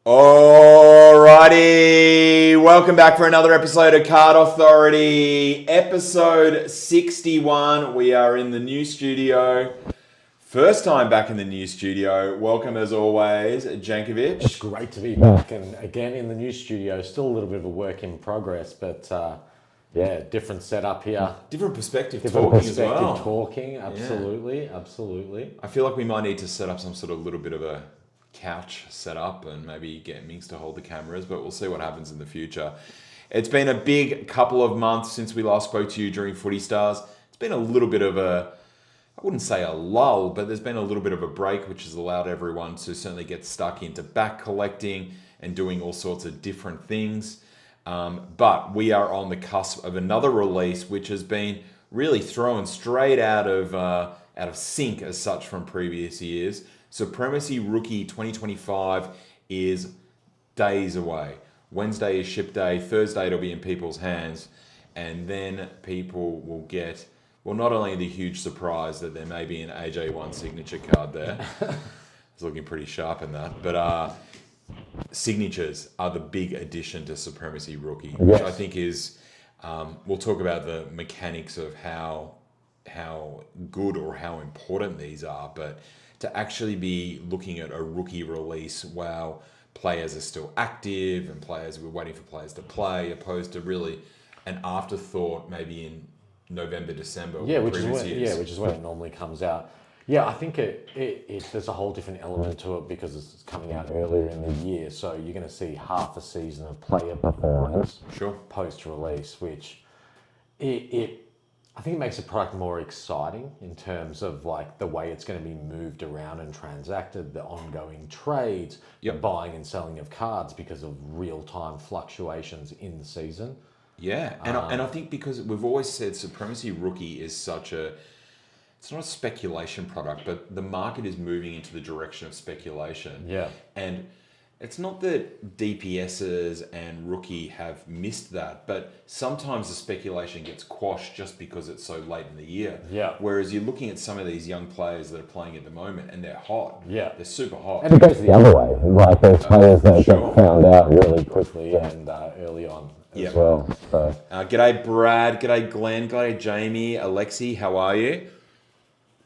Alrighty, welcome back for another episode of Card Authority, episode 61. We are in the new studio. First time back in the new studio. Welcome as always, Jankovic. It's great to be back and again in the new studio. Still a little bit of a work in progress, but different setup here. Different perspective Different talking perspective as well. talking, absolutely. I feel like we might need to set up some sort of little bit of a couch setup and maybe get Minx to hold the cameras, but we'll see what happens in the future. It's been a big couple of months since we last spoke to you during Footy Stars. It's been a little bit of I wouldn't say a lull, but there's been a little bit of a break, which has allowed everyone to certainly get stuck into back collecting and doing all sorts of different things. But we are on the cusp of another release, which has been really thrown straight out of sync as such from previous years. Supremacy Rookie 2025 is days away. Wednesday is ship day. Thursday it'll be in people's hands. And then people will get, well, not only the huge surprise that there may be an AJ1 signature card there. It's looking pretty sharp in that. But signatures are the big addition to Supremacy Rookie, which I think is, we'll talk about the mechanics of how good or how important these are, but to actually be looking at a rookie release while players are still active and we're waiting for players to play, opposed to really an afterthought maybe in November, December. Which is when it normally comes out. Yeah, I think there's a whole different element to it because it's coming out earlier in the year, so you're going to see half a season of player performance post-release, which I think it makes the product more exciting in terms of like the way it's going to be moved around and transacted, the ongoing trades, the buying and selling of cards because of real-time fluctuations in the season. Yeah, and I think because we've always said Supremacy Rookie is it's not a speculation product, but the market is moving into the direction of speculation. Yeah. And it's not that DPSs and Rookie have missed that, but sometimes the speculation gets quashed just because it's so late in the year. Yeah. Whereas you're looking at some of these young players that are playing at the moment and they're hot. Yeah. They're super hot. And it goes the other way. Like there's players that get found out really quickly and early on as well. So. G'day Brad, g'day Glenn, g'day Jamie, Alexi, how are you?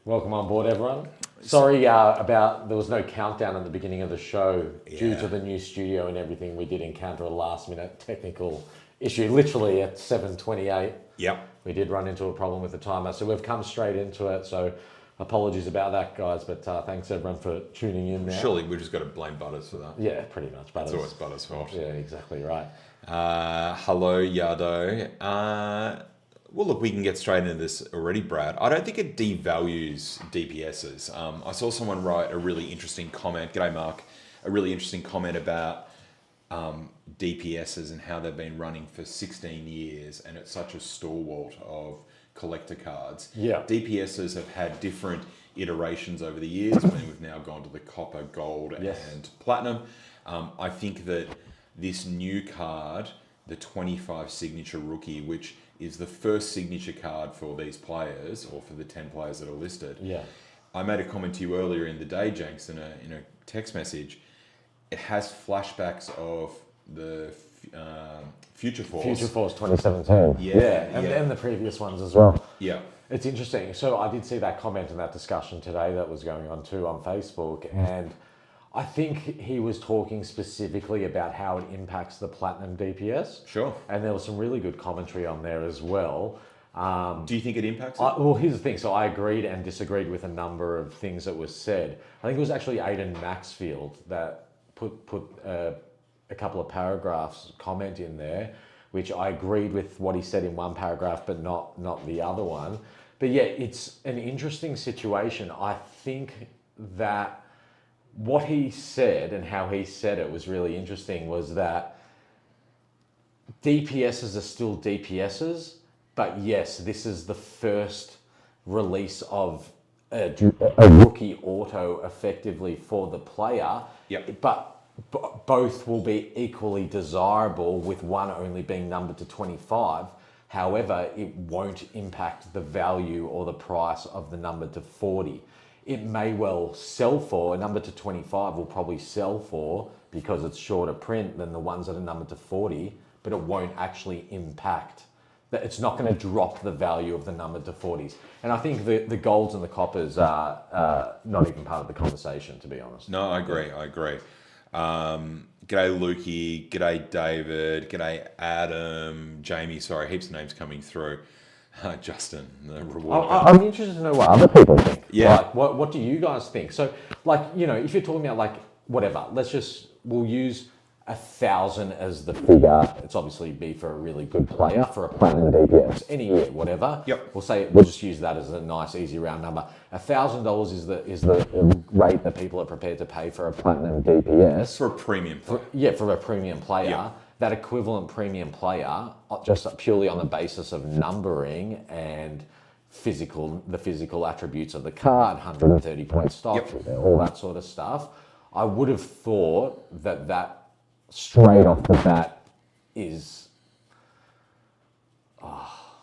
Welcome on board, everyone. Sorry there was no countdown at the beginning of the show due to the new studio and everything. We did encounter a last-minute technical issue, literally at 7:28. Yep. We did run into a problem with the timer, so we've come straight into it. So apologies about that, guys, but thanks everyone for tuning in now. Surely we just got to blame Butters for that. Yeah, pretty much. Butters. It's always Butters' fault. Yeah, exactly right. Hello, Yado. Well, look, we can get straight into this already, Brad. I don't think it devalues DPSs. I saw someone write a really interesting comment. G'day, Mark. A really interesting comment about DPSs and how they've been running for 16 years, and it's such a stalwart of collector cards. Yeah. DPSs have had different iterations over the years. When we've now gone to the copper, gold, and platinum. I think that this new card, the 25 signature rookie, which is the first signature card for these players or for the 10 players that are listed. Yeah. I made a comment to you earlier in the day, Jenks, in a text message. It has flashbacks of the Future Force. Future Force 2017. And the previous ones as well. Yeah. It's interesting. So I did see that comment and that discussion today that was going on too on Facebook, and I think he was talking specifically about how it impacts the Platinum DPS. Sure. And there was some really good commentary on there as well. Do you think it impacts it? Well, here's the thing. So I agreed and disagreed with a number of things that was said. I think it was actually Aidan Maxfield that put a couple of paragraphs comment in there, which I agreed with what he said in one paragraph, but not the other one. But yeah, it's an interesting situation. I think that what he said and how he said it was really interesting, was that DPSs are still DPSs, but yes, this is the first release of a rookie auto effectively for the player. Yep. But both will be equally desirable, with one only being numbered to 25. However, it won't impact the value or the price of the number to 40. It may well sell for, a number to 25 will probably sell for, because it's shorter print than the ones that are numbered to 40, but it won't actually impact. It's not going to drop the value of the number to 40s. And I think the golds and the coppers are not even part of the conversation, to be honest. No, I agree. G'day Lukey, g'day David, g'day Adam, Jamie, sorry, heaps of names coming through. Justin, the reward. I'm interested to know what other people think. Yeah. Like, what do you guys think? So, like, you know, if you're talking about, like, whatever, we'll use 1,000 as the figure. It's obviously be for a really good player, for a platinum DPS, any year, whatever. Yep. We'll just use that as a nice, easy round number. $1,000 is the rate that people are prepared to pay for a platinum DPS. For a premium player. For a premium player. Yep. That equivalent premium player, just purely on the basis of numbering and the physical attributes of the card, 130 point stock, all that sort of stuff, I would have thought that straight off the bat is...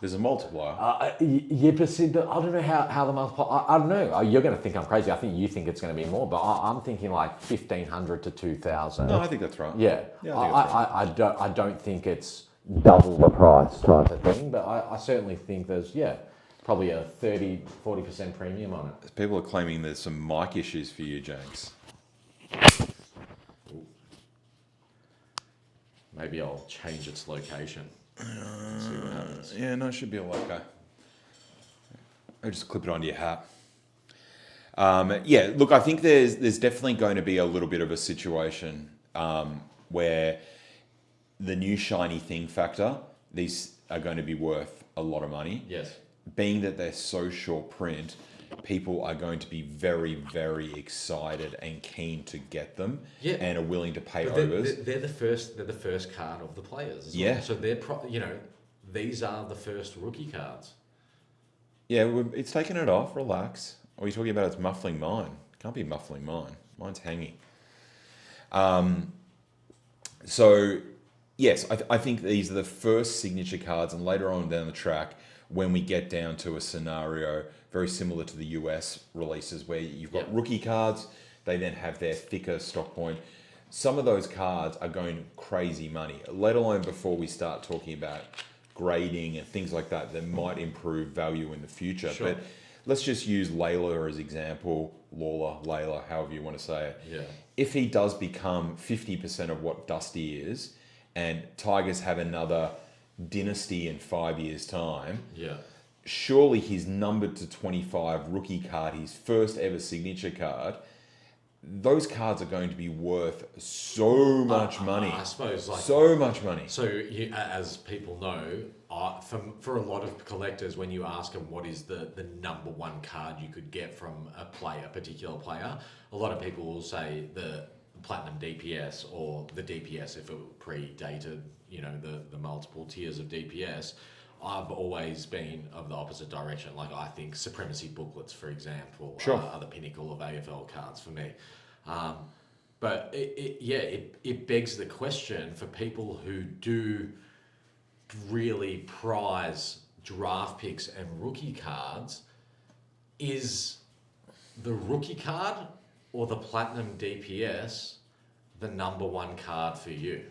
There's a multiplier. Yeah, but see, I don't know how the multiplier... I don't know. You're going to think I'm crazy. I think you think it's going to be more, but I'm thinking like 1,500 to 2,000. No, I think that's right. Yeah. I think that's right. I don't think it's double the price type of thing, but I certainly think there's, probably a 30-40% premium on it. People are claiming there's some mic issues for you, James. Maybe I'll change its location. See what happens. Yeah, no, it should be all okay. I'll just clip it onto your hat. Look, I think there's definitely going to be a little bit of a situation where the new shiny thing factor, these are going to be worth a lot of money. Yes. Being that they're so short print, people are going to be very, very excited and keen to get them, and are willing to pay overs. They're the first card of the players as well. So these are the first rookie cards. Yeah, it's taking it off. Relax. Or are you talking about it's muffling mine? Can't be muffling mine. Mine's hanging. So yes, I think these are the first signature cards, and later on down the track, when we get down to a scenario very similar to the US releases where you've got rookie cards, they then have their thicker stock point. Some of those cards are going crazy money, let alone before we start talking about grading and things like that might improve value in the future. Sure. But let's just use Layla as example, Layla, however you want to say it. Yeah. If he does become 50% of what Dusty is, and Tigers have another dynasty in 5 years' time, surely his numbered to 25 rookie card, his first ever signature card, those cards are going to be worth so much money. I suppose, so much money. So, as people know, for a lot of collectors, when you ask them what is the number one card you could get from a particular player, a lot of people will say the platinum DPS or the DPS if it predated, the multiple tiers of DPS. I've always been of the opposite direction. Like, I think Supremacy booklets, for example, are the pinnacle of AFL cards for me. But it begs the question for people who do really prize draft picks and rookie cards, is the rookie card or the platinum DPS the number one card for you?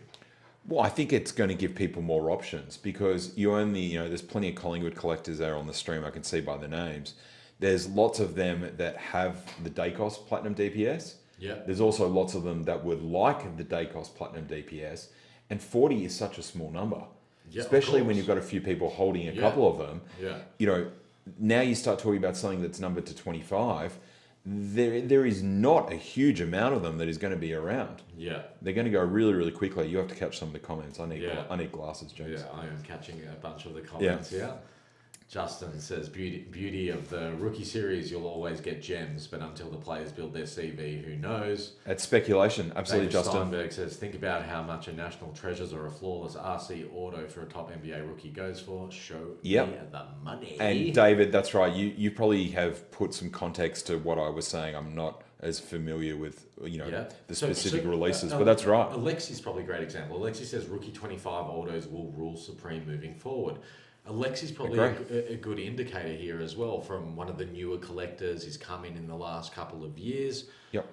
Well, I think it's going to give people more options because you only, there's plenty of Collingwood collectors there on the stream. I can see by the names. There's lots of them that have the Dacos Platinum DPS. Yeah. There's also lots of them that would like the Dacos Platinum DPS. And 40 is such a small number. Yeah, especially when you've got a few people holding a couple of them. Yeah. Now you start talking about something that's numbered to 25. There is not a huge amount of them that is going to be around. Yeah. They're going to go really, really quickly. You have to catch some of the comments. I need glasses, James. Yeah, I am catching a bunch of the comments here. Justin says, beauty of the rookie series, you'll always get gems, but until the players build their CV, who knows? It's speculation. Absolutely, David Justin. Steinberg says, think about how much a National Treasures or a flawless RC auto for a top NBA rookie goes for. Show me the money. And David, that's right. You probably have put some context to what I was saying. I'm not as familiar with the specific releases, but that's right. Alexi's probably a great example. Alexi says rookie 25 autos will rule supreme moving forward. Alexi's probably a good indicator here as well from one of the newer collectors. He's come in the last couple of years. Yep.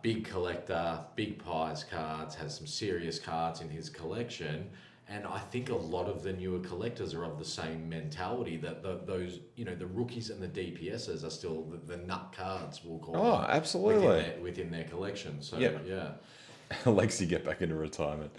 Big collector, big prize cards, has some serious cards in his collection. And I think a lot of the newer collectors are of the same mentality that those, the rookies and the DPSs are still the nut cards, we'll call them. Absolutely. Within their collection. So, yeah. Alexi, get back into retirement.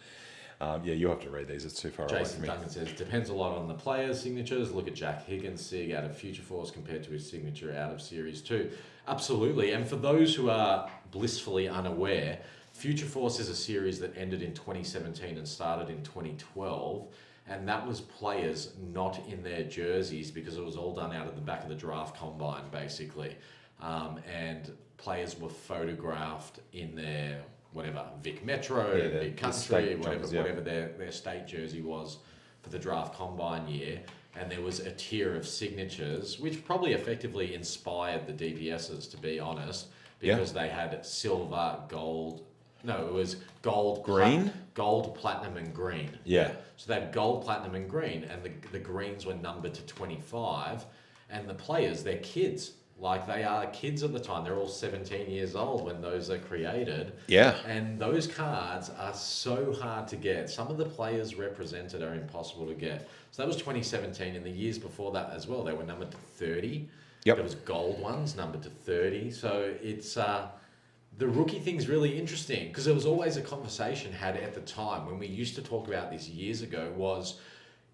You'll have to read these. It's too far away Jason from me. Duncan says, depends a lot on the players' signatures. Look at Jack Higgins' sig out of Future Force compared to his signature out of Series 2. Absolutely. And for those who are blissfully unaware, Future Force is a series that ended in 2017 and started in 2012. And that was players not in their jerseys because it was all done out of the back of the draft combine, basically. And players were photographed in their whatever, Vic Metro, Vic Country, whatever their state jersey was for the draft combine year. And there was a tier of signatures, which probably effectively inspired the DPSs, to be honest, because they had silver, gold. No, it was gold, green, gold, platinum, and green. Yeah. So they had gold, platinum, and green, and the greens were numbered to 25. And the players, they're kids. Like, they are kids at the time. They're all 17 years old when those are created. Yeah. And those cards are so hard to get. Some of the players represented are impossible to get. So that was 2017. And the years before that as well, they were numbered to 30. Yep. There was gold ones numbered to 30. So it's... the rookie thing's really interesting because there was always a conversation had at the time when we used to talk about this years ago was...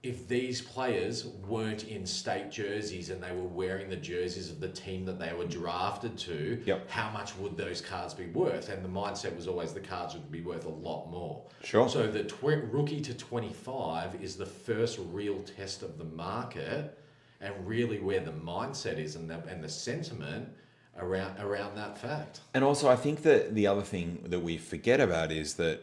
if these players weren't in state jerseys and they were wearing the jerseys of the team that they were drafted to, how much would those cards be worth? And the mindset was always the cards would be worth a lot more. Sure. So the rookie to 25 is the first real test of the market and really where the mindset is and the sentiment around that fact. And also, I think that the other thing that we forget about is that,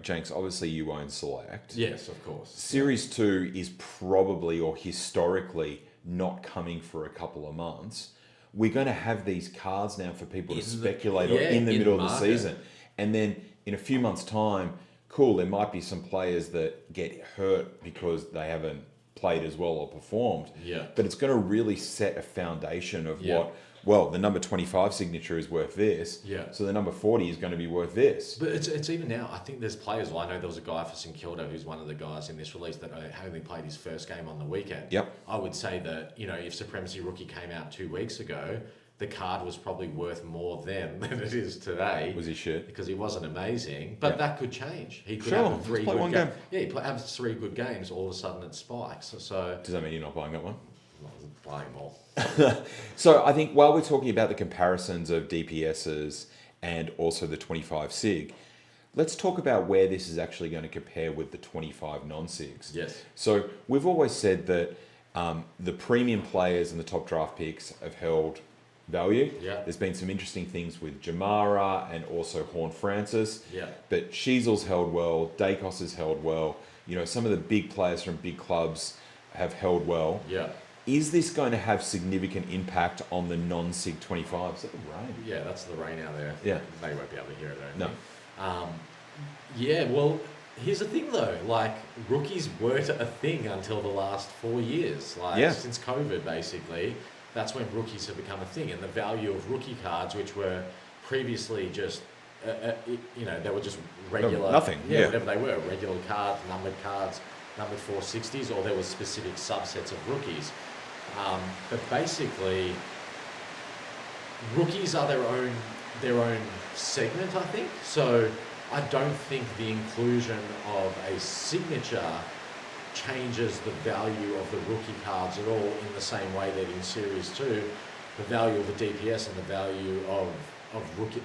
Jenks, obviously you own Select. Yes, of course. Series 2 is probably or historically not coming for a couple of months. We're going to have these cards now for people to speculate on in the middle of the season. And then in a few months' time, there might be some players that get hurt because they haven't played as well or performed. Yeah. But it's going to really set a foundation of the number 25 signature is worth this. Yeah. So the number 40 is going to be worth this. But it's even now, I think there's players, I know there was a guy for St Kilda who's one of the guys in this release that only played his first game on the weekend. Yep. I would say that, if Supremacy Rookie came out 2 weeks ago, the card was probably worth more then than it is today. Was he shit? Because he wasn't amazing. But that could change. He could have have three good games. Yeah, he have 3 good games, all of a sudden it spikes. So does that mean you're not buying that one? I'm not buying more. So I think while we're talking about the comparisons of DPSs and also the 25 SIG, let's talk about where this is actually going to compare with the 25 non-SIGs. Yes. So we've always said that the premium players and the top draft picks have held value. Yeah. There's been some interesting things with Jamara and also Horn Francis. Yeah. But Sheasel's held well, Dacos has held well. Some of the big players from big clubs have held well. Yeah. Is this going to have significant impact on the non-SIG 25? Is that the rain? Yeah, that's the rain out there. Yeah. They won't be able to hear it though. No. Well, here's the thing though, rookies weren't a thing until the last 4 years. Since COVID basically, that's when rookies have become a thing. And the value of rookie cards, which were previously just, they were just regular. Nothing. Yeah, whatever they were, regular cards, numbered 460s, or there was specific subsets of rookies. But basically, rookies are their own segment, I think. So I don't think the inclusion of a signature changes the value of the rookie cards at all in the same way that in Series 2, the value of the DPS and the value of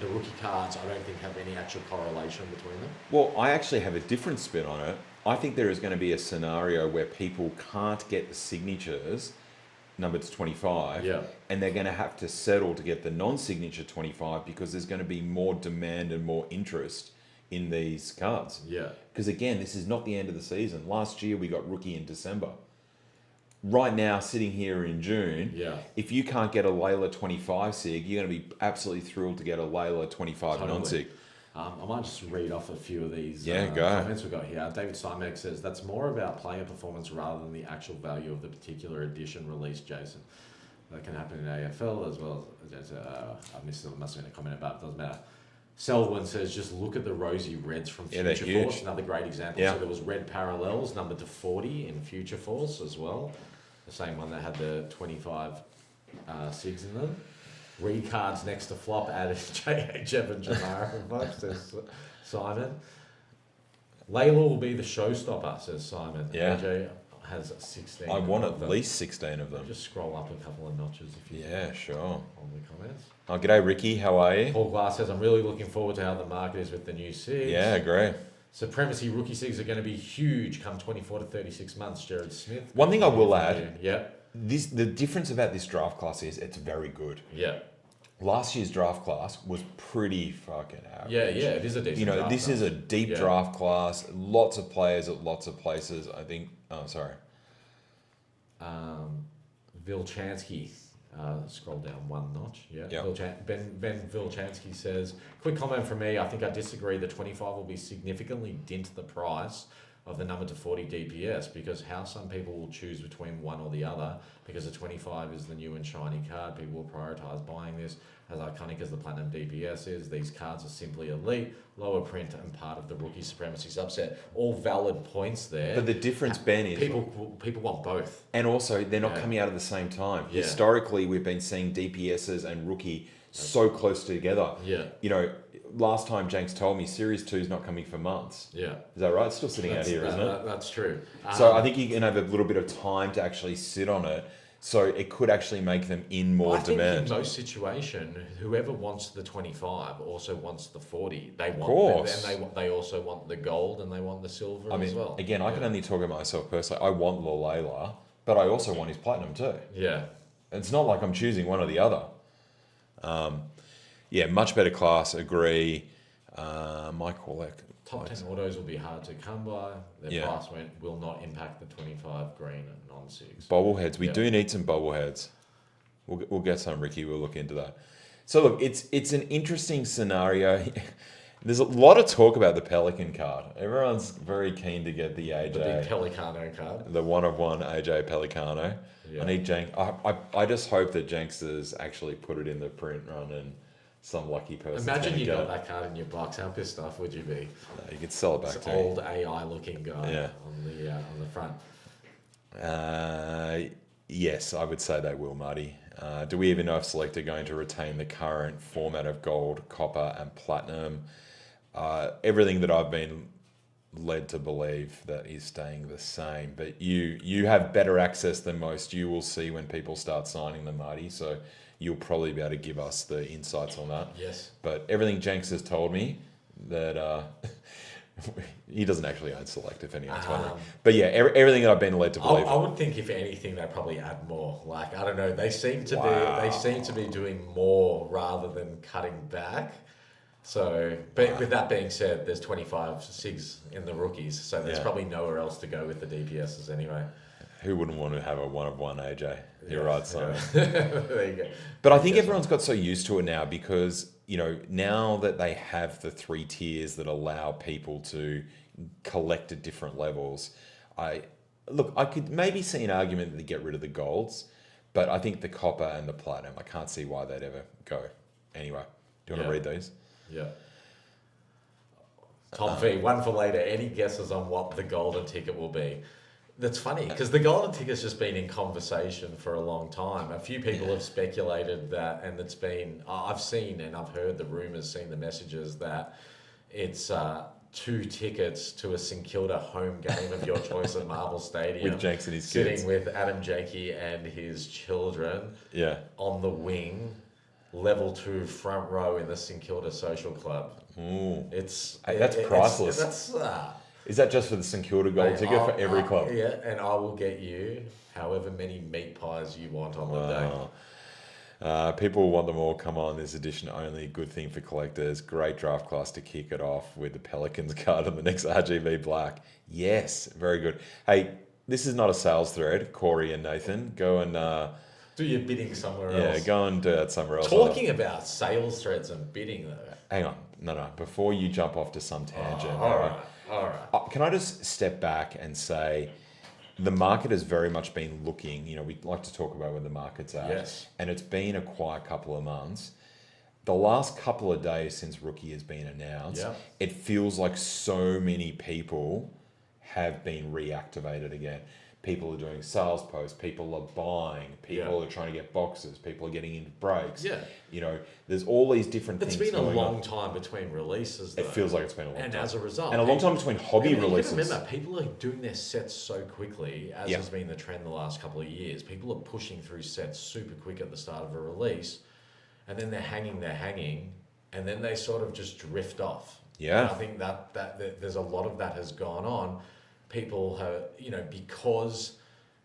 the rookie cards, I don't think have any actual correlation between them. Well, I actually have a different spin on it. I think there is going to be a scenario where people can't get the signatures numbered to 25, and they're going to have to settle to get the non-signature 25 because there's going to be more demand and more interest in these cards. Yeah. Because again, this is not the end of the season. Last year we got rookie in December. Right now, sitting here in June, if you can't get a Layla 25 SIG, you're going to be absolutely thrilled to get a Layla 25 non-SIG. I might just read off a few of these Go. comments we've got here. David Simek says, that's more about player performance rather than the actual value of the particular edition released, Jason. That can happen in AFL as well as, I must have been a comment about it, doesn't matter. Selwyn says, just look at the rosy reds from Future Force, another great example. So there was red parallels, numbered to 40 in Future Force as well. The same one that had the 25 SIGs in them. Read cards next to flop added JHF and Jamara, says Simon. Layla will be the showstopper, says Simon. Yeah. AJ has 16. I want at least 16 of them. Just scroll up a couple of notches if you sure. On the comments. Oh, g'day Ricky, how are you? Paul Glass says, I'm really looking forward to how the market is with the new SIGs. Yeah, great. Supremacy rookie SIGs are going to be huge come 24 to 36 months, Jared Smith. One thing I will add, yeah. the difference about this draft class is it's very good. Yeah. Last year's draft class was pretty fucking average. Yeah, it is a decent draft this class. is a deep draft class. Lots of players at lots of places. I think. Oh, sorry. Vilchansky. Scroll down one notch. Yeah. Yep. Ben Vilchansky says, quick comment from me. I think I disagree. The 25 will be significantly dent the price of the number to 40 DPS because how some people will choose between one or the other because the 25 is the new and shiny card. People will prioritize buying this. As iconic as the Platinum DPS is, these cards are simply elite, lower print, and part of the rookie supremacy subset. All valid points there. But the difference, Ben, is people want both. And also, they're not coming out at the same time. Yeah. Historically, we've been seeing DPSs and rookie so close together. Yeah. Last time Jenks told me Series 2 is not coming for months. Yeah. Is that right? It's still sitting out here, isn't it? That's true. So I think you can have a little bit of time to actually sit on it. So it could actually make them in more demand. I think in most situations, whoever wants the 25 also wants the 40. They want, of course. And they also want the gold and they want the silver as well. Again, I can only talk about myself personally. I want Lalela, but I also want his platinum too. Yeah. It's not like I'm choosing one or the other. Much better class, agree. Top 10 autos will be hard to come by. Their price will not impact the 25 green and non-6. Bobbleheads. We do need some bobbleheads. We'll get some, Ricky. We'll look into that. So look, it's an interesting scenario. There's a lot of talk about the Pelican card. Everyone's very keen to get the AJ. The big Pelicano card. The one-of-one AJ Pelicano. Yeah. I need Jenks. I just hope that Jenks has actually put it in the print run and some lucky person. Imagine you got that card in your box. How pissed off would you be? No, you could sell it back this to old AI-looking guy on the front. Yes, I would say they will, Marty. Do we even know if Select are going to retain the current format of gold, copper, and platinum? Everything that I've been led to believe that is staying the same. But you have better access than most. You will see when people start signing them, Marty. So you'll probably be able to give us the insights on that. Yes. But everything Jenks has told me that he doesn't actually own Select, if anyone's wondering. But yeah, everything that I've been led to believe. I would think if anything, they'd probably add more. Like, I don't know, they seem to be doing more rather than cutting back. So, but with that being said, there's 25 SIGs in the rookies, so there's probably nowhere else to go with the DPSs anyway. Who wouldn't want to have a one-of-one AJ? You're right, Simon. There you go. But I think everyone's got so used to it now because, now that they have the 3 tiers that allow people to collect at different levels, I could maybe see an argument that they get rid of the golds, but I think the copper and the platinum, I can't see why they'd ever go. Anyway, do you want to read these? Yeah. Tom V, one for later. Any guesses on what the golden ticket will be? That's funny because the golden ticket's just been in conversation for a long time. A few people have speculated that, and it's been, I've seen and I've heard the rumours, seen the messages that it's 2 tickets to a St Kilda home game of your choice at Marvel Stadium. With Jenks and his sitting kids. with Adam Jakey and his children on the wing, level 2 front row in the St Kilda Social Club. Ooh. That's priceless. Is that just for the St Kilda gold ticket for every club? Yeah, and I will get you however many meat pies you want on the day. People want them all. Come on, this edition only. Good thing for collectors. Great draft class to kick it off with the Pelicans card on the next RGB Black. Yes, very good. Hey, this is not a sales thread. Corey and Nathan, go and Do your bidding somewhere Yeah, else. go and do that somewhere else. Talking about sales threads and bidding, though. Hang on. No. Before you jump off to some tangent. All right. Can I just step back and say the market has very much been looking, we like to talk about where the market's at. Yes. And it's been a quiet couple of months. The last couple of days since Rookie has been announced, it feels like so many people have been reactivated again. People are doing sales posts, people are buying, people are trying to get boxes, people are getting into breaks. Yeah. There's all these different It's things been a going long on. time between releases, though. It feels like it's been a long time. And as a result... And a long time between hobby releases. Remember, people are doing their sets so quickly, as has been the trend the last couple of years. People are pushing through sets super quick at the start of a release, and then they're hanging, and then they sort of just drift off. Yeah. And I think that there's a lot of that has gone on. People have, because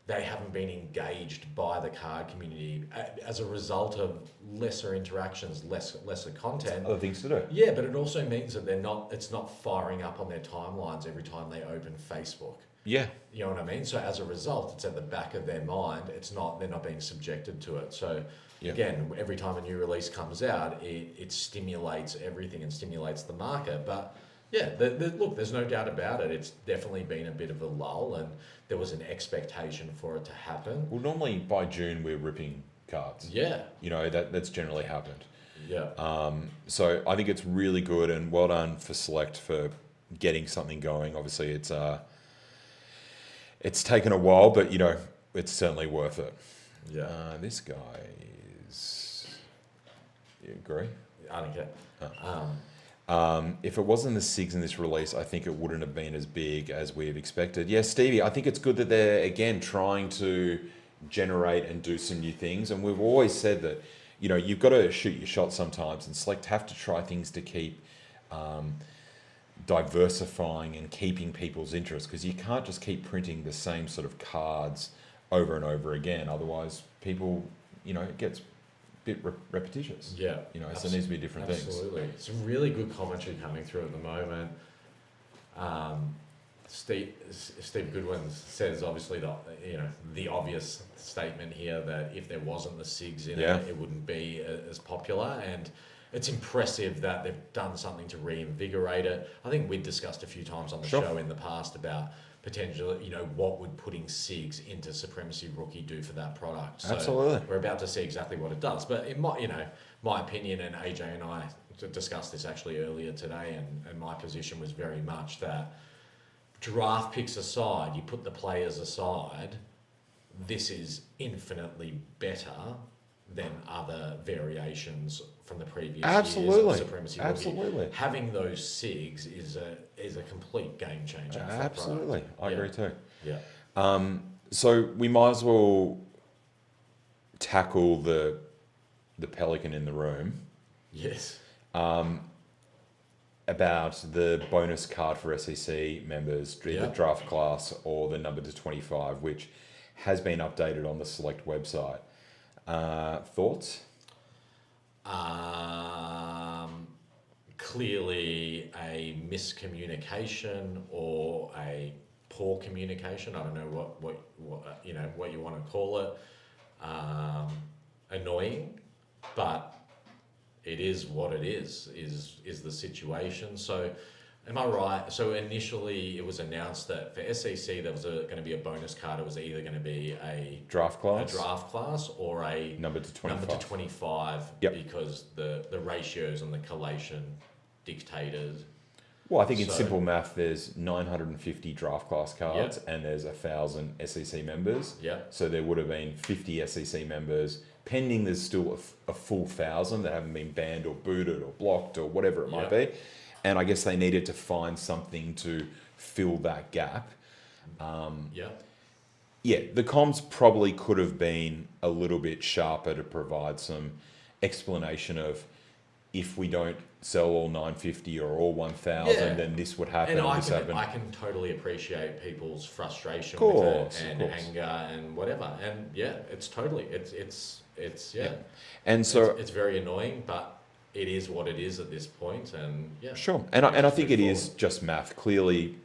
they haven't been engaged by the card community as a result of lesser interactions, lesser content. Other things to do. Yeah, but it also means that it's not firing up on their timelines every time they open Facebook. Yeah. You know what I mean? So as a result, it's at the back of their mind. They're not being subjected to it. So again, every time a new release comes out, it stimulates everything and stimulates the market. But yeah, look, there's no doubt about it. It's definitely been a bit of a lull, and there was an expectation for it to happen. Well, normally by June we're ripping cards. Yeah. That's generally happened. Yeah. So I think it's really good, and well done for Select for getting something going. Obviously, it's taken a while, but it's certainly worth it. Yeah. This guy is. You agree? I don't care. If it wasn't the SIGs in this release, I think it wouldn't have been as big as we have expected. Yeah, Stevie, I think it's good that they're, again, trying to generate and do some new things. And we've always said that, you've got to shoot your shot sometimes, and Select have to try things to keep diversifying and keeping people's interest, because you can't just keep printing the same sort of cards over and over again. Otherwise, people, it gets bit repetitious. Yeah. So it needs to be different things. Absolutely. Some really good commentary coming through at the moment. Steve Goodwin says, obviously, the obvious statement here that if there wasn't the SIGs in it, it wouldn't be as popular. And it's impressive that they've done something to reinvigorate it. I think we'd discussed a few times on the show in the past about potentially, what would putting SIGs into Supremacy Rookie do for that product? So absolutely. We're about to see exactly what it does. But in my opinion, and AJ and I discussed this actually earlier today, and my position was very much that draft picks aside, you put the players aside, this is infinitely better than other variations from the previous years of Supremacy Rookie. Absolutely. Having those SIGs is a complete game changer. Absolutely. I agree too. Yeah. So we might as well tackle the pelican in the room. Yes. About the bonus card for SEC members, either draft class or the number to 25, which has been updated on the Select website. Thoughts? Clearly a miscommunication or a poor communication. I don't know what you want to call it. Annoying, but it is what it is the situation. So am I right? So initially it was announced that for SEC there was going to be a bonus card. It was either going to be a draft class or a number to 25. Because the ratios and the collation dictated. Well, I think in simple math, there's 950 draft class cards and there's 1,000 SEC members. Yeah. So there would have been 50 SEC members. Pending, there's still a full 1,000 that haven't been banned or booted or blocked or whatever it might be. And I guess they needed to find something to fill that gap. The comms probably could have been a little bit sharper to provide some explanation of, if we don't sell all 950 or all 1,000, then this would happen. And I can totally appreciate people's frustration with it and anger and whatever. And it's totally And so it's very annoying, but it is what it is at this point. And sure. And I think it is just math. Clearly,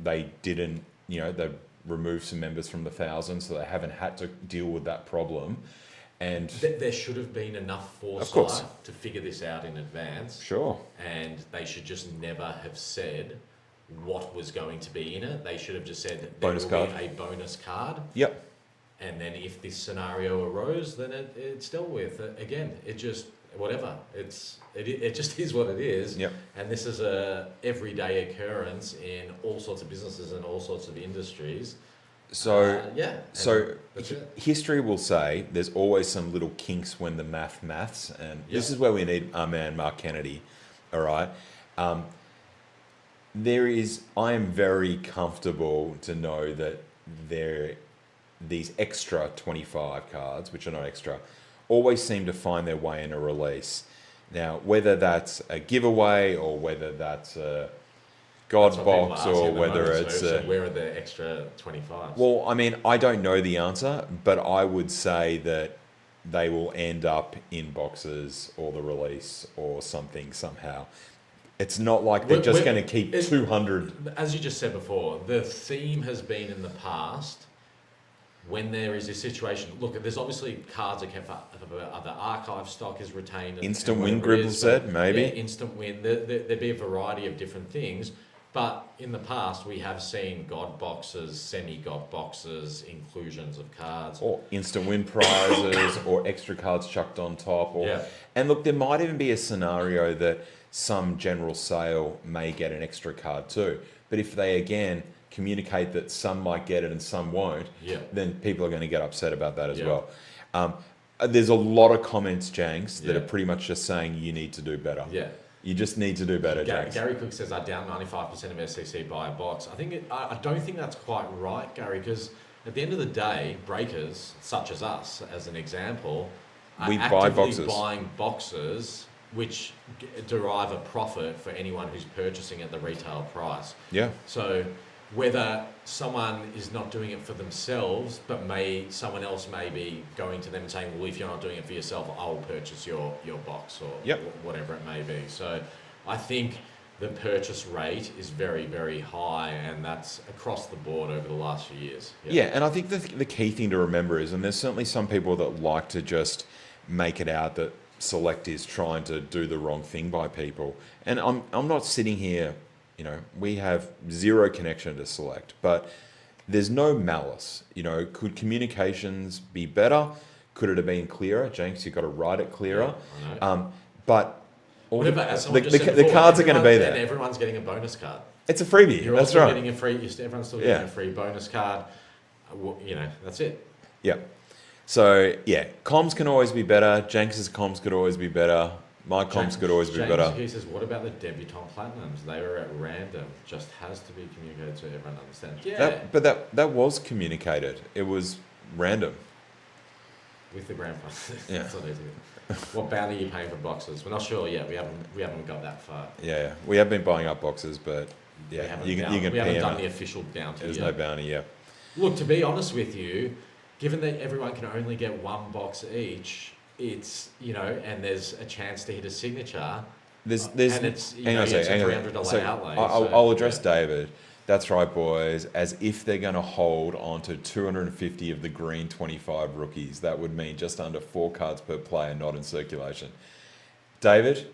they didn't. They remove some members from the 1,000, so they haven't had to deal with that problem. And there should have been enough foresight to figure this out in advance. Sure. And they should just never have said what was going to be in it. They should have just said there Bonus will card. be a bonus card. Yep. And then if this scenario arose, then it's dealt with. Again, it just, whatever. It just is what it is. Yep. And this is a everyday occurrence in all sorts of businesses and all sorts of industries. So, So history will say there's always some little kinks when the maths, and this is where we need our man Mark Kennedy. All right. I am very comfortable to know that these extra 25 cards, which are not extra, always seem to find their way in a release. Now, whether that's a giveaway or whether that's a God box or whether it's where are the extra 25s? Well, I mean, I don't know the answer, but I would say that they will end up in boxes or the release or something somehow. It's not like they're just going to keep 200. As you just said before, the theme has been in the past when there is a situation. Look, there's obviously cards are kept for other archive stock is retained. Instant win, Gribble said, maybe. Yeah, instant win. There'd be a variety of different things. But in the past, we have seen God boxes, semi-God boxes, inclusions of cards. Or instant win prizes or extra cards chucked on top. And look, there might even be a scenario that some general sale may get an extra card too. But if they, again, communicate that some might get it and some won't, then people are going to get upset about that as well. There's a lot of comments, Janks, that are pretty much just saying you need to do better. You just need to do better, Janks. Gary Cook says, I doubt 95% of SEC buy a box. I don't think that's quite right, Gary, because at the end of the day, breakers, such as us, as an example, are actively buying boxes which derive a profit for anyone who's purchasing at the retail price. So whether someone is not doing it for themselves, but someone else may be going to them and saying, well, if you're not doing it for yourself, I'll purchase your box or whatever it may be. So I think the purchase rate is very, very high, and that's across the board over the last few years. And I think the key thing to remember is, and there's certainly some people that like to just make it out that Select is trying to do the wrong thing by people. And I'm not sitting here, we have zero connection to Select, but there's no malice. Could communications be better? Could it have been clearer? Janks, you've got to write it clearer. But the cards are going to be there. And everyone's getting a bonus card. It's a freebie. Everyone's still getting a free bonus card. That's it. So, comms can always be better. Janks' comms could always be better. My comms could always be better. He says, what about the debutante platinums? They were at random. Just has to be communicated so everyone understands. But that was communicated. It was random. With the grand final. That's not easy. What bounty are you paying for boxes? We're not sure yet. We haven't got that far. We have been buying up boxes, but we haven't done the official bounty. There's no bounty. Look, to be honest with you, given that everyone can only get one box each, it's and there's a chance to hit a signature. There's and it's a $300 outlay. I'll address David. That's right, boys. As if they're going to hold on to 250 of the green 25 rookies. That would mean just under 4 cards per player not in circulation. David,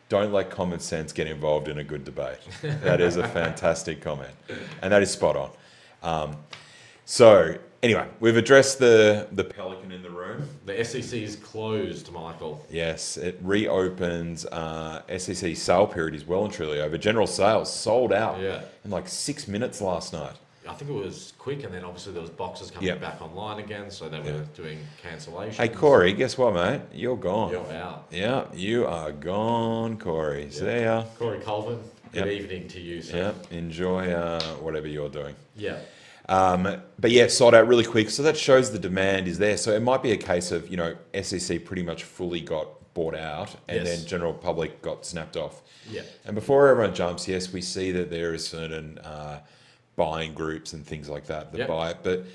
don't let common sense get involved in a good debate. That is a fantastic comment. And that is spot on. So, anyway, we've addressed the pelican in the room. The SEC is closed, Michael. Yes, it reopens. SEC sale period is well and truly over. General sales sold out in like 6 minutes last night. I think it was quick, and then obviously there was boxes coming back online again, so they were doing cancellations. Hey, Corey, guess what, mate? You're gone. You're out. Yeah, you are gone, Corey. See ya. Corey Colvin, good evening to you, sir. Enjoy whatever you're doing. But sold out really quick. So that shows the demand is there. So it might be a case of, SEC pretty much fully got bought out and then general public got snapped off. And before everyone jumps, yes, we see that there is certain buying groups and things like that buy it. But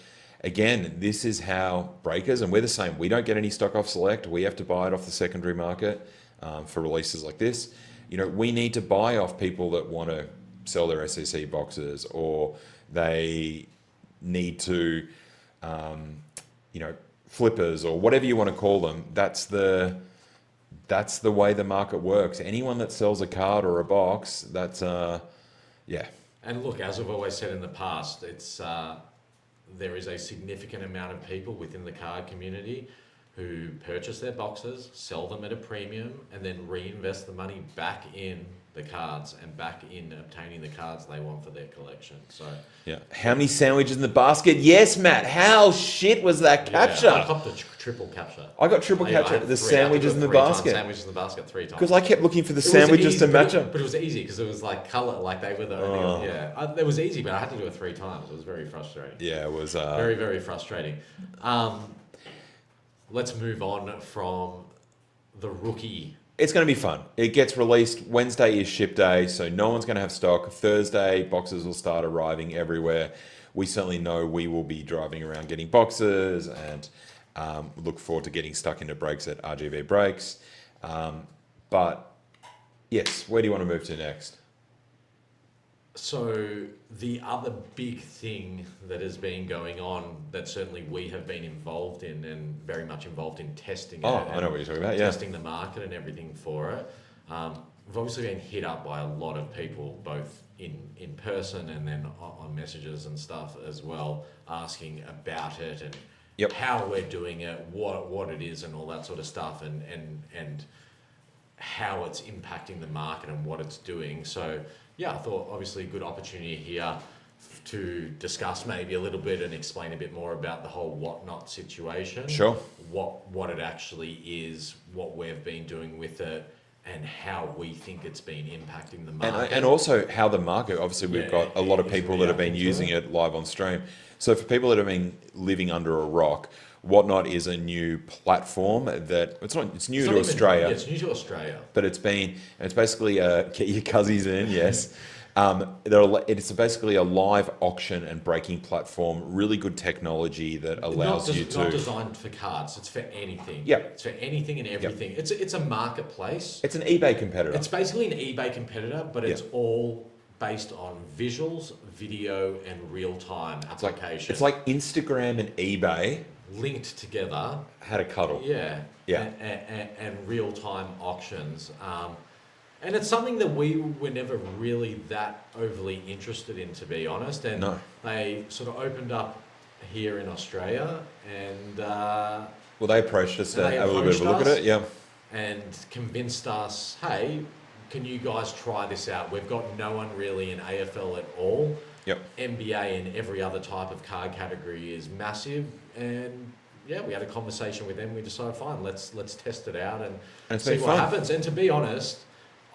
again, this is how breakers, and we're the same. We don't get any stock off Select. We have to buy it off the secondary market for releases like this. We need to buy off people that want to sell their SEC boxes, or they need to, flippers or whatever you want to call them. That's the way the market works. Anyone that sells a card or a box, that's yeah. And look, as I've always said in the past, it's there is a significant amount of people within the card community who purchase their boxes, sell them at a premium, and then reinvest the money back in the cards and back in obtaining the cards they want for their collection. So yeah, how many sandwiches in the basket? Yes, Matt. How shit was that capture? Yeah, I copped a triple capture. I got triple capture. The sandwiches in the basket. Sandwiches in the basket 3 times. Because I kept looking for the sandwiches to match up. But it was easy because it was like color, like they were the only. Yeah, it was easy, but I had to do it 3 times. It was very frustrating. Yeah, it was very, very frustrating. Let's move on from the rookie. It's going to be fun. It gets released. Wednesday is ship day, so no one's going to have stock. Thursday, boxes will start arriving everywhere. We certainly know we will be driving around getting boxes, and look forward to getting stuck into breaks at RGB Breaks. But yes, where do you want to move to next? So the other big thing that has been going on that certainly we have been involved in and very much involved in testing I know what you're talking about, yeah. Testing the market and everything for it. We've obviously been hit up by a lot of people, both in person and then on messages and stuff as well, asking about it and how we're doing it, what it is and all that sort of stuff and how it's impacting the market and what it's doing. So yeah, I thought obviously a good opportunity here to discuss maybe a little bit and explain a bit more about the whole whatnot situation. Sure. What it actually is, what we've been doing with it, and how we think it's been impacting the market. And also how the market, obviously we've got a lot of people that have been using it live on stream. So for people that have been living under a rock, Whatnot is a new platform that it's new to Australia. It's new to Australia, but it's basically get your cuzzies in, yes. It's basically a live auction and breaking platform. Really good technology that allows you to. Not designed for cards. It's for anything. Yeah. It's for anything and everything. Yep. It's a marketplace. It's an eBay competitor. It's basically an eBay competitor, but it's all based on visuals, video, and real-time application. It's like Instagram and eBay linked together. Had a cuddle. Yeah. And real-time auctions. And it's something that we were never really that overly interested in, to be honest. And they sort of opened up here in Australia and... they approached us to have a little bit of a look at it, yeah. And convinced us, hey, can you guys try this out? We've got no one really in AFL at all. Yep. NBA and every other type of card category is massive. And yeah, we had a conversation with them. We decided, fine, let's test it out and see what happens. And to be honest,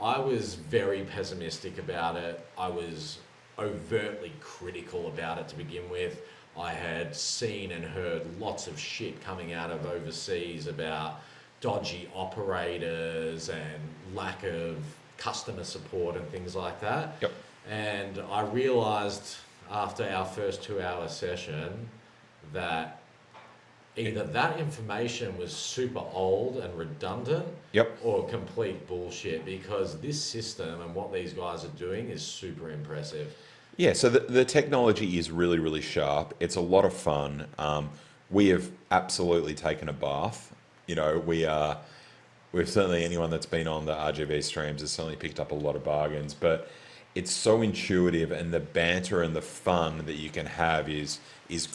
I was very pessimistic about it. I was overtly critical about it to begin with. I had seen and heard lots of shit coming out of overseas about dodgy operators and lack of customer support and things like that. Yep. And I realised after our first 2-hour session that either that information was super old and redundant or complete bullshit, because this system and what these guys are doing is super impressive. Yeah, so the technology is really, really sharp. It's a lot of fun. We have absolutely taken a bath. You know, we've certainly, anyone that's been on the RGB streams has certainly picked up a lot of bargains, but it's so intuitive, and the banter and the fun that you can have is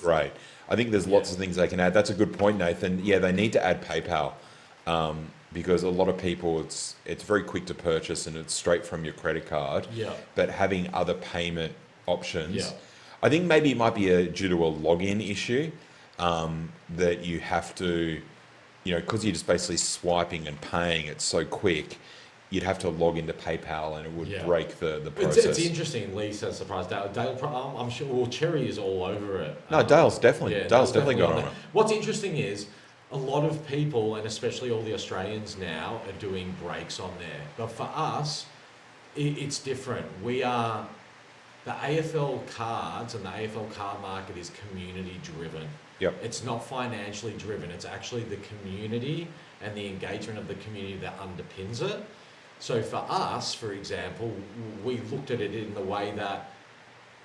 great. I think there's lots of things they can add. That's a good point, Nathan. Yeah, they need to add PayPal because a lot of people, it's very quick to purchase and it's straight from your credit card. Yeah. But having other payment options, I think maybe it might be due to a login issue that you have to, because you're just basically swiping and paying, it's so quick. You'd have to log into PayPal and it would break the process. It's interesting. Lee says surprised. Dale, I'm sure. Well, Cherry is all over it. No, Dale's definitely got on it. What's interesting is a lot of people, and especially all the Australians now, are doing breaks on there. But for us, it's different. We are the AFL cards, and the AFL card market is community driven. Yep. It's not financially driven. It's actually the community and the engagement of the community that underpins it. So for us, for example, we looked at it in the way that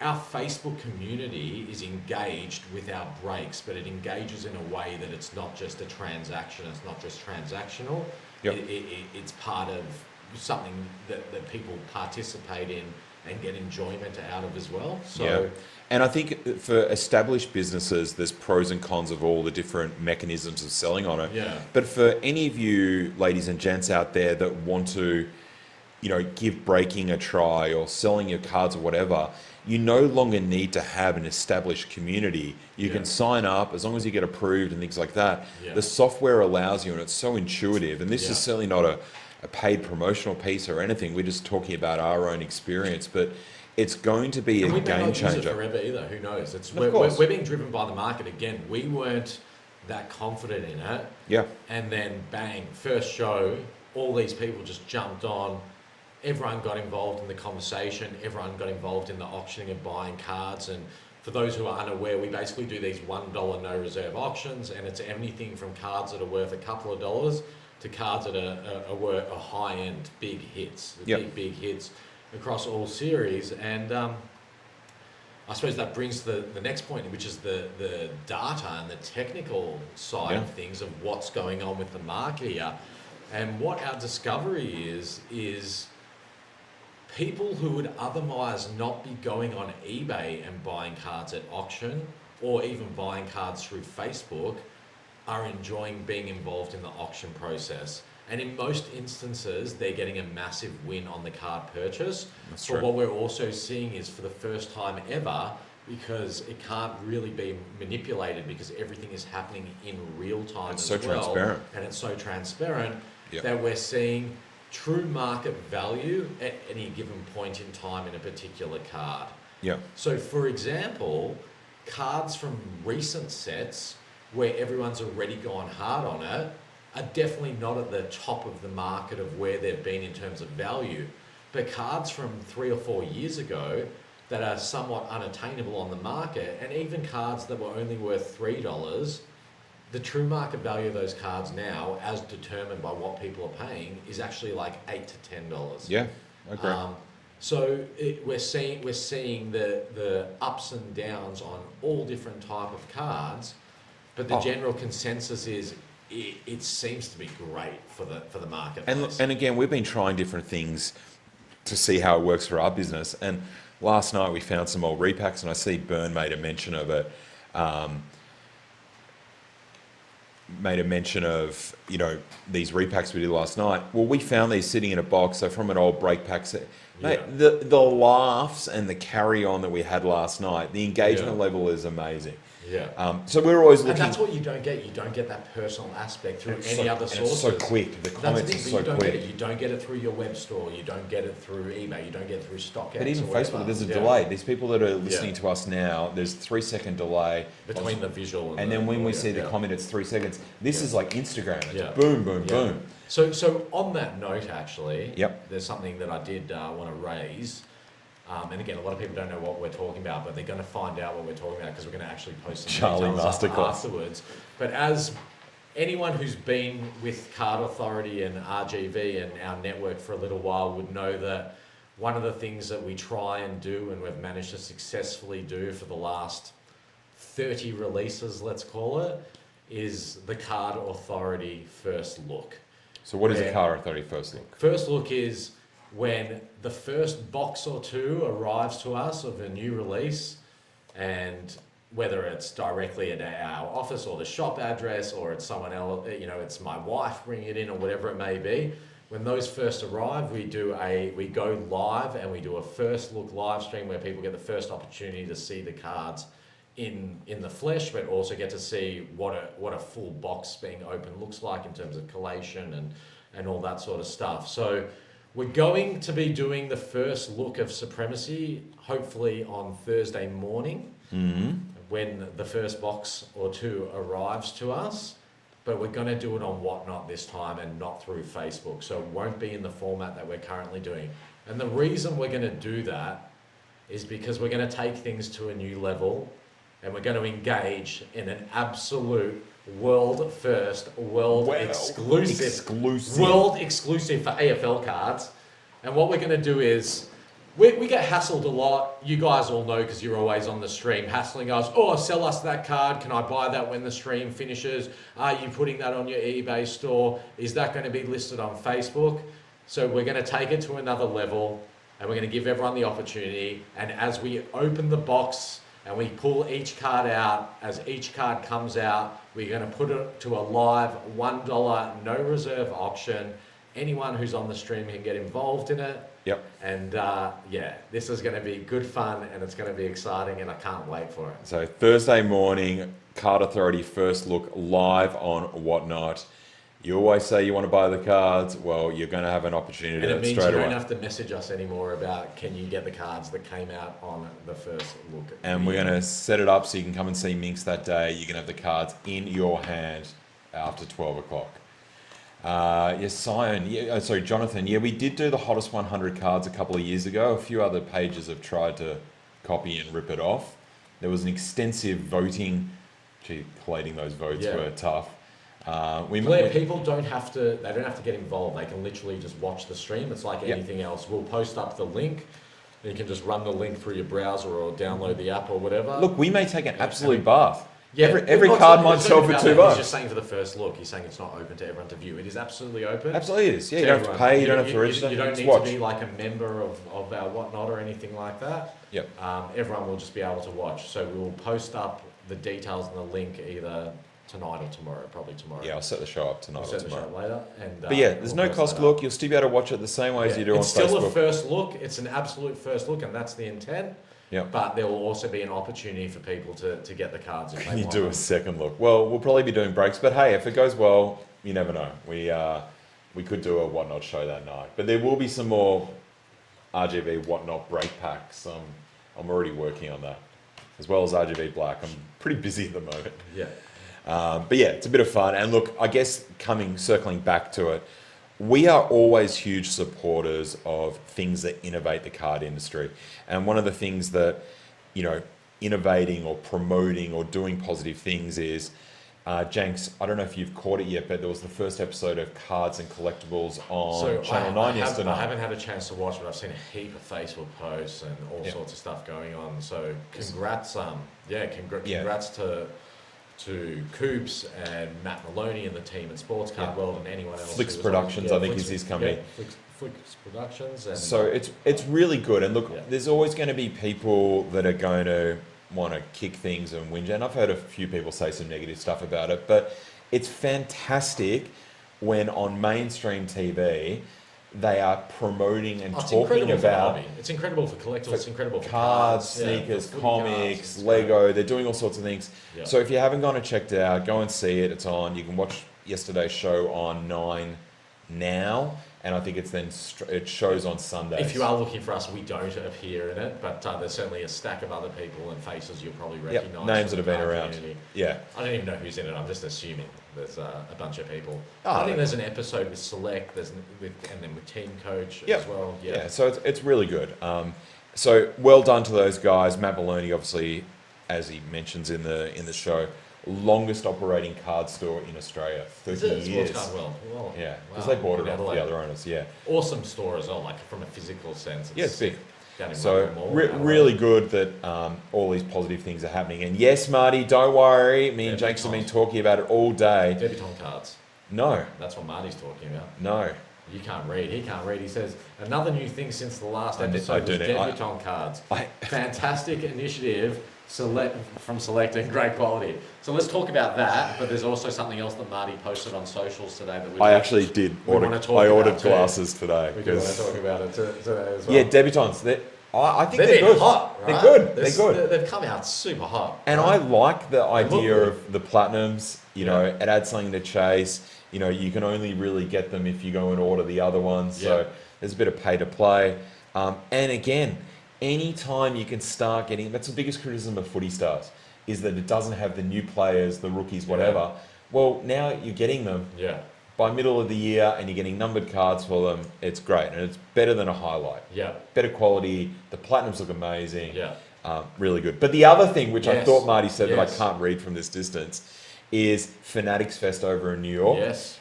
our Facebook community is engaged with our breaks, but it engages in a way that it's not just a transaction, it's not just transactional. Yep. It's part of something that people participate in and get enjoyment out of as well. So, yeah. And I think for established businesses, there's pros and cons of all the different mechanisms of selling on it. Yeah. But for any of you ladies and gents out there that want to, give breaking a try or selling your cards or whatever, you no longer need to have an established community. You can sign up as long as you get approved and things like that. Yeah. The software allows you, and it's so intuitive. And this is certainly not a paid promotional piece or anything. We're just talking about our own experience, but it's going to be a game changer. We may not use it forever either. Who knows? We're being driven by the market again. We weren't that confident in it. Yeah. And then bang, first show, all these people just jumped on. Everyone got involved in the conversation. Everyone got involved in the auctioning and buying cards. And for those who are unaware, we basically do these $1 no reserve auctions, and it's anything from cards that are worth a couple of dollars to cards that are high-end big hits, big hits across all series. And I suppose that brings to the next point, which is the data and the technical side of things of what's going on with the market here. And what our discovery is people who would otherwise not be going on eBay and buying cards at auction or even buying cards through Facebook are enjoying being involved in the auction process. And in most instances, they're getting a massive win on the card purchase. That's but true. what we're also seeing is for the first time ever, because it can't really be manipulated because everything is happening in real time It's as so well. transparent. And it's so transparent that we're seeing true market value at any given point in time in a particular card. Yeah. So for example, cards from recent sets where everyone's already gone hard on it are definitely not at the top of the market of where they've been in terms of value. But cards from 3 or 4 years ago that are somewhat unattainable on the market, and even cards that were only worth $3, the true market value of those cards now, as determined by what people are paying, is actually like $8 to $10. Yeah, I agree. So we're seeing the ups and downs on all different type of cards, but the general consensus is it seems to be great for the market. And again, we've been trying different things to see how it works for our business. And last night we found some old repacks, and I see Byrne made a mention of it. Made a mention of these repacks we did last night. Well, we found these sitting in a box, so from an old break pack set. Mate, the laughs and the carry on that we had last night, the engagement level is amazing. Yeah. So we're always looking. And that's what you don't get. You don't get that personal aspect through any other sources. It's so quick. The comments are so quick. You don't get it through your web store. You don't get it through eBay. You don't get it through StockX. But even Facebook, there's a delay. These people that are listening to us now, there's 3-second delay between the visual and then when we see the comment, it's 3 seconds. This is like Instagram. It's boom, boom, boom. So on that note, actually, there's something that I did want to raise. And again, a lot of people don't know what we're talking about, but they're going to find out what we're talking about because we're going to actually post some details afterwards. But as anyone who's been with Card Authority and RGV and our network for a little while would know that one of the things that we try and do and we've managed to successfully do for the last 30 releases, let's call it, is the Card Authority First Look. So what is a Card Authority First Look? First Look is when the first box or two arrives to us of a new release, and whether it's directly at our office or the shop address, or it's someone else, it's my wife bringing it in or whatever it may be. When those first arrive, we go live and we do a first look live stream where people get the first opportunity to see the cards in the flesh, but also get to see what a full box being open looks like in terms of collation and all that sort of stuff. So we're going to be doing the first look of Supremacy, hopefully on Thursday morning, when the first box or two arrives to us. But we're going to do it on Whatnot this time and not through Facebook. So it won't be in the format that we're currently doing. And the reason we're going to do that is because we're going to take things to a new level, and we're going to engage in an absolute world first, exclusive for AFL cards. And what we're going to do is We get hassled a lot. You guys all know because you're always on the stream, hassling us. Oh, sell us that card. Can I buy that when the stream finishes? Are you putting that on your eBay store? Is that going to be listed on Facebook? So we're going to take it to another level, and we're going to give everyone the opportunity. And as we open the box and we pull each card out, as each card comes out, we're going to put it to a live $1 no reserve auction. Anyone who's on the stream can get involved in it. Yep. And this is going to be good fun, and it's going to be exciting, and I can't wait for it. So Thursday morning, Card Authority first look live on Whatnot. You always say you want to buy the cards. Well, you're going to have an opportunity and it means straight you away. don't have to message us anymore about can you get the cards that came out on the first look. And we're going to set it up so you can come and see Minx that day. You can have the cards in your hand after 12 o'clock. Jonathan. Yeah, we did do the hottest 100 cards a couple of years ago. A few other pages have tried to copy and rip it off. There was an extensive voting. Collating those votes were tough. People don't have to. They don't have to get involved. They can literally just watch the stream. It's like anything else. We'll post up the link. And you can just run the link through your browser or download the app or whatever. Look, we may take an absolute bath. Yeah, every card might sell for $2. He's just saying for the first look. He's saying it's not open to everyone to view. It is absolutely open. Absolutely is. Yeah, you don't have to pay. You don't have to register. You don't need to be like a member of our Whatnot or anything like that. Yep. Everyone will just be able to watch. So we will post up the details and the link either tonight or tomorrow. Probably tomorrow. Yeah, I'll set the show up tonight or tomorrow. The show later. But yeah, there's no cost look. You'll still be able to watch it the same way as you do on Facebook. It's still a first look. It's an absolute first look, and that's the intent. Yep. But there will also be an opportunity for people to get the cards if they want. You do a second look. Well, we'll probably be doing breaks, but hey, if it goes well, you never know. We could do a Whatnot show that night. But there will be some more RGB Whatnot break packs. I'm already working on that. As well as RGB Black. I'm pretty busy at the moment. Yeah. But yeah, it's a bit of fun. And look, I guess circling back to it, we are always huge supporters of things that innovate the card industry. And one of the things that, innovating or promoting or doing positive things is, Jenks, I don't know if you've caught it yet, but there was the first episode of Cards and Collectibles on Channel 9 yesterday. I haven't had a chance to watch, but I've seen a heap of Facebook posts and all sorts of stuff going on. So congrats, congrats to Coops and Matt Maloney and the team at Sports Card World and anyone else. Flix Productions, I think, is his company. Flix Productions. And so it's really good. And look, there's always going to be people that are going to want to kick things and whinge. And I've heard a few people say some negative stuff about it, but it's fantastic when on mainstream TV they are promoting and talking about. It's incredible for collectibles. It's incredible for cards, sneakers, comics, Lego. They're doing all sorts of things. Yeah. So if you haven't gone and checked it out, go and see it. It's on. You can watch yesterday's show on 9 now, and I think it shows on Sunday. If you are looking for us, we don't appear in it, but there's certainly a stack of other people and faces you'll probably recognise. Names that have been around. Community. Yeah. I don't even know who's in it. I'm just assuming there's a bunch of people. I think there's an episode with Select, and then with Team Coach as well. Yeah. So it's really good. So well done to those guys. Matt Maloney, obviously, as he mentions in the show, longest operating card store in Australia, 30 years. Sports Card World. Well, yeah, because they bought it off the other owners. Yeah. Awesome store as well, like from a physical sense. It's big. So really good that all these positive things are happening. And yes, Marty, don't worry. Me and Jakes have been talking about it all day. Debutante cards. No. That's what Marty's talking about. No. You can't read. He can't read. He says, another new thing since the last episode was debutante cards. Fantastic initiative. From Select and great quality. So let's talk about that, but there's also something else that Marty posted on socials today that I actually did order. I ordered glasses today. We do want to talk about it today as well. Yeah, debutantes. I think they're good. Hot, right? They're good. They're good. They've come out super hot. And right? I like the idea of the platinums. It adds something to chase. You can only really get them if you go and order the other ones. So there's a bit of pay to play. And again, anytime you can start getting, that's the biggest criticism of Footy Stars, is that it doesn't have the new players, the rookies, whatever. Well, now you're getting them by middle of the year and you're getting numbered cards for them. It's great. And it's better than a highlight. Yeah. Better quality. The platinums look amazing. Yeah. Really good. But the other thing, which I thought Marty said that I can't read from this distance, is Fanatics Fest over in New York. Yes.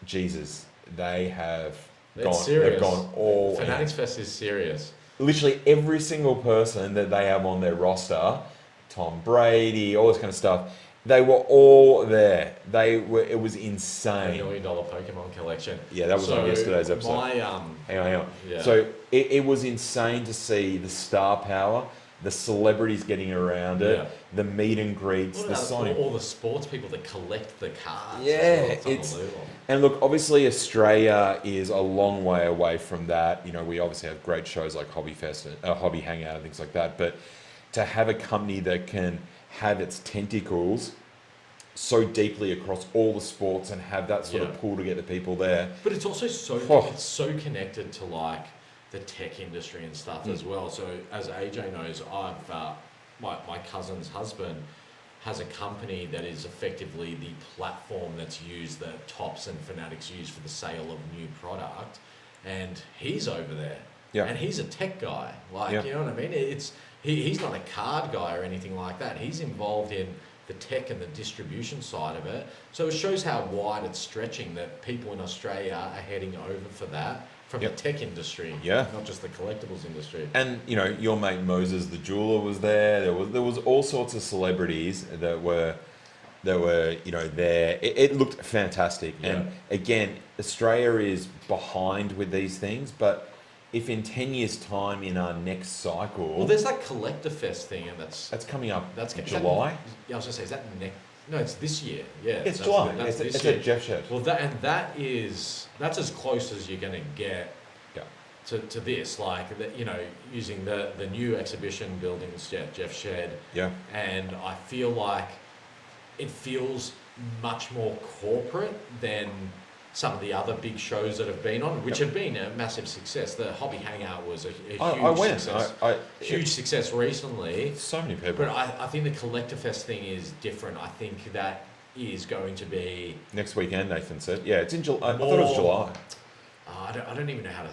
Jesus, they have They've gone all Fanatics Fest is serious. Literally every single person that they have on their roster, Tom Brady, all this kind of stuff, they were all there. It was insane. $1 million Pokemon collection. Yeah, that was on yesterday's episode. Hang on. Yeah. So it was insane to see the star power, the celebrities getting around it, the meet and greets, the signing. All the sports people that collect the cards. Yeah, it's unbelievable. And look, obviously Australia is a long way away from that. You know, we obviously have great shows like Hobby Fest, Hobby Hangout and things like that. But to have a company that can have its tentacles so deeply across all the sports and have that sort of pull to get the people there. But it's also it's so connected to like the tech industry and stuff as well. So as AJ knows, my cousin's husband has a company that is effectively the platform that's used, that Tops and Fanatics use for the sale of new product, and he's over there. And he's a tech guy. Like, you know what I mean? He's not a card guy or anything like that. He's involved in the tech and the distribution side of it. So it shows how wide it's stretching, that people in Australia are heading over for that from the tech industry, not just the collectibles industry. And you know, your mate Moses the jeweler was there. There was all sorts of celebrities that were you know there. It looked fantastic. And again, Australia is behind with these things, but if in 10 years' time in our next cycle... Well, there's that Collector Fest thing, and that's coming up July? I was going to say, is that next... No, it's this year. Yeah, it's July. It's at Jeff Shed. Well, that's as close as you're going to get to this. Like, you know, using the new exhibition buildings, Jeff Shed. Yeah. And I feel like it feels much more corporate than some of the other big shows that have been on, which have been a massive success. The Hobby Hangout was a huge success. Huge success recently. So many people. But I think the Collector Fest thing is different. I think that is going to be... Next weekend, Nathan said. Yeah, it's in July. I thought it was July. I don't even know how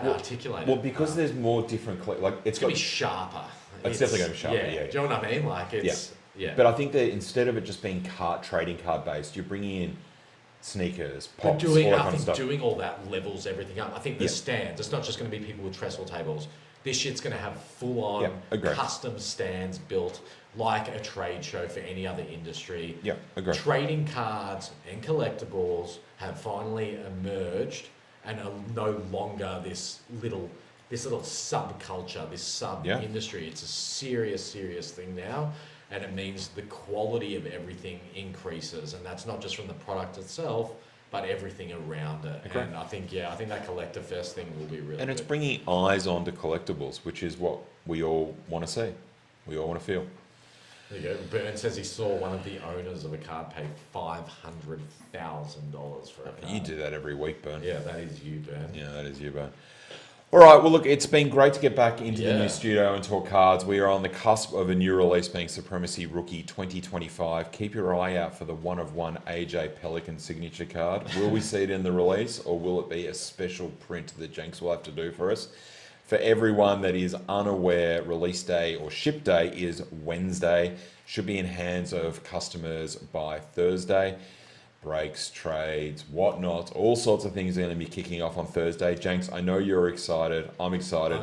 to articulate it. Well, because there's more different... it's going to be sharper. It's definitely going to be sharper, yeah. Do you know what I mean? Like, it's... Yeah. But I think that instead of it just being trading card based, you're bringing in sneakers, pops, all that kind of stuff. Doing all that levels everything up. I think the stands, it's not just going to be people with trestle tables. This shit's going to have full-on custom stands built like a trade show for any other industry. Yeah, agree. Trading cards and collectibles have finally emerged and are no longer this little subculture, this sub-industry. It's a serious thing now. And it means the quality of everything increases, and that's not just from the product itself, but everything around it. Okay. And I think that Collector Fest thing will be really. And it's bringing eyes onto collectibles, which is what we all want to see, we all want to feel. There you go. Bern says he saw one of the owners of a card pay $500,000 for a card. You do that every week, Bern. Yeah, that is you, Bern. Yeah, that is you, Bern. All right, well, look, it's been great to get back into the new studio and talk cards. We are on the cusp of a new release being Supremacy Rookie 2025. Keep your eye out for the one-of-one AJ Pelican signature card. Will we see it in the release, or will it be a special print that Jenks will have to do for us? For everyone that is unaware, release day or ship day is Wednesday. Should be in hands of customers by Thursday. Breaks, trades, whatnot, all sorts of things are going to be kicking off on Thursday. Jenks, I know you're excited. I'm excited.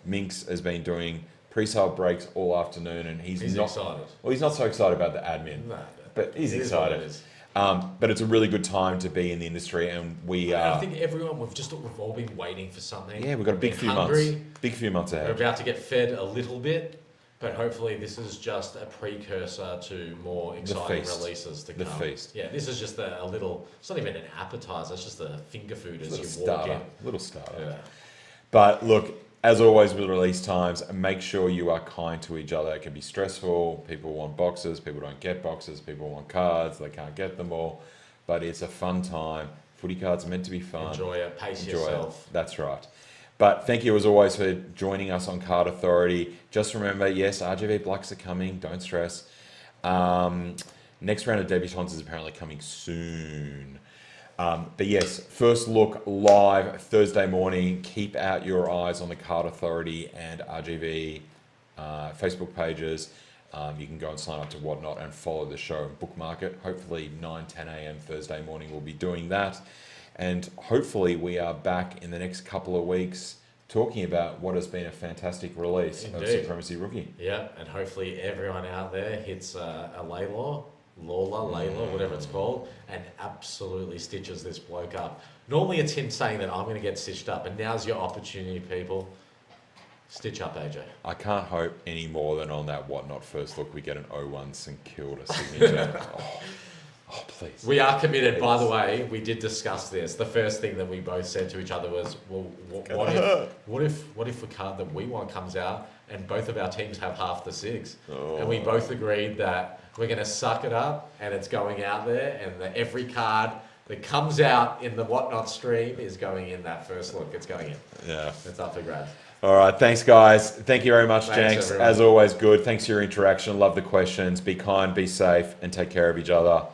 Minx has been doing pre-sale breaks all afternoon, and he's not excited. Well, he's not so excited about the admin, but he's excited. But it's a really good time to be in the industry, and I think we've all been waiting for something. Yeah, we've got a big few months. Big few months ahead. We're about to get fed a little bit. But hopefully this is just a precursor to more exciting releases to come. The feast. Yeah, this is just a little, it's not even an appetizer, it's just a finger food as you walk in. Little starter. Yeah. But look, as always with release times, make sure you are kind to each other. It can be stressful. People want boxes. People don't get boxes. People want cards. They can't get them all. But it's a fun time. Footy cards are meant to be fun. Enjoy it. Pace yourself. That's right. But thank you as always for joining us on Card Authority. Just remember, yes, RGB Blacks are coming. Don't stress. Next round of debutantes is apparently coming soon. But yes, first look live Thursday morning. Keep out your eyes on the Card Authority and RGB Facebook pages. You can go and sign up to Whatnot and follow the show and bookmark it. Hopefully 9, 10 a.m. Thursday morning we'll be doing that. And hopefully we are back in the next couple of weeks talking about what has been a fantastic release of Supremacy Rookie. Yeah, and hopefully everyone out there hits a Laylaw, whatever it's called, and absolutely stitches this bloke up. Normally it's him saying that I'm going to get stitched up, and now's your opportunity, people. Stitch up AJ. I can't hope any more than on that Whatnot first look we get an 0-1 St Kilda signature. Oh, please. We are committed, by the way. We did discuss this. The first thing that we both said to each other was, well, what if the card that we want comes out and both of our teams have half the SIGs? Oh. And we both agreed that we're going to suck it up and it's going out there, and that every card that comes out in the Whatnot stream is going in that first look. It's going in. Yeah. It's up for grabs. All right. Thanks, guys. Thank you very much, Thanks, Jenks. As always, good. Thanks for your interaction. Love the questions. Be kind, be safe, and take care of each other.